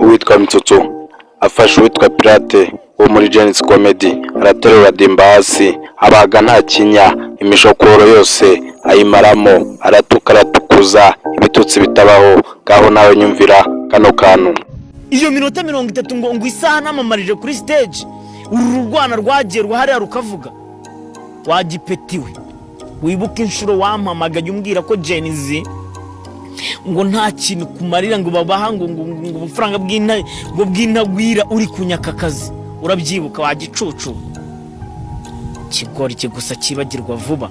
uwitwa Mitsutsu afashe uwitwa Pirate wo muri Genesis Comedy araterura dimba hasi abaga nta kinya imishokoro yose ayimaramo aratukuza ibitutsi bitabaho gaho nawe nyumvira kano kantu. Iyo minota 30 ngo isaha namamarije kuri stage uru rwana rwagerwa hariya rukavuga wagipetiwe wibuka inshuro wampamagaye umbwira ko Genesis ngo nta kintu kumarira ngo babaha ngo ubufaranga bw'intagwira uri kunyakakazi urabyibuka wagicucu kigori gusa kibagirwa vuba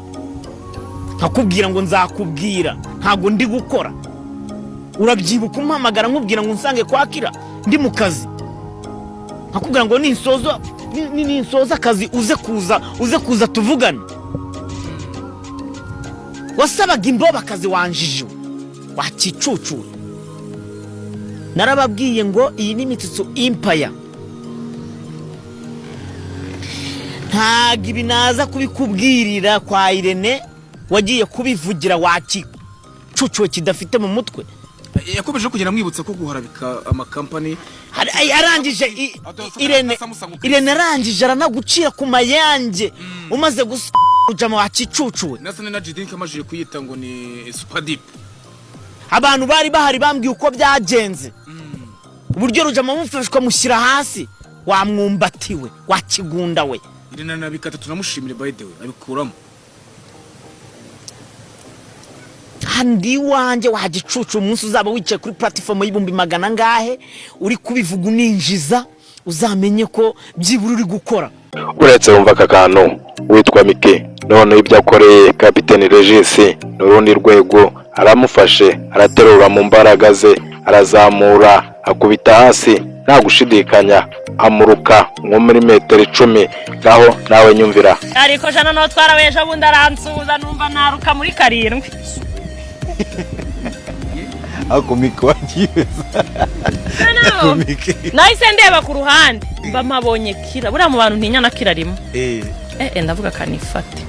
nkakubwira ngo nzakubwira ntago ndi gukora urabyibuka umpamagara nkubwira ngo nsange kwakira ndi mu kazi nkakubwira ngo ninsoza akazi uze kuza tuvugana wasabaga imboba akazi wanjije wakicucu narababwiye ngo iyi ni Mitsutsu Empire ntago ibinaza kubikubwirira kwa Irene wagiye kubivugira wakicucu kidafite mu mutwe yakomeje kugera mwibutsa ko guharabika amakampani arangije Irene arangije aranagucira ku mayange umaze gusujama wakicucu nasane na Jidink amajije kuyita ngo ni super deep. Abantu bari bahari bambwiye uko byagenze uburyo rujama mufashwa mushyira hasi wamwumbatiwe wakigunda we Irene nabikata tunamushimire by the way abikuramo handi wanje wagicucu umunsi uzaba wicaye kuri platform y'ibumbi magana ngahe uri kubivuga uninjiza uzamenye ko byibura uri gukora. Uretse wumva aka kantu witwa Mike none ibyo akoreye Capitaine Regis n'urundi rwego aramufashe araterura mu mbaraga ze arazamura akubita hasi nta gushidikanya amuruka nko muri metero 10 gaho nawe nyumvira ariko jana no twaraweje bundi aransuza numva naruka muri 7 ako Mike wagiweza nahise ndeba ku ruhande bamabonye kira buriya mu bantu ntinyana kirarimo ndavuga kanifate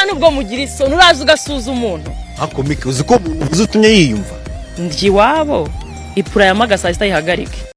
nubwo mugira isoni uraza ugasuza umuntu ako Mike uzi ko uzi utumye yiyumva ndi wabo ipura ya magasa ihagarike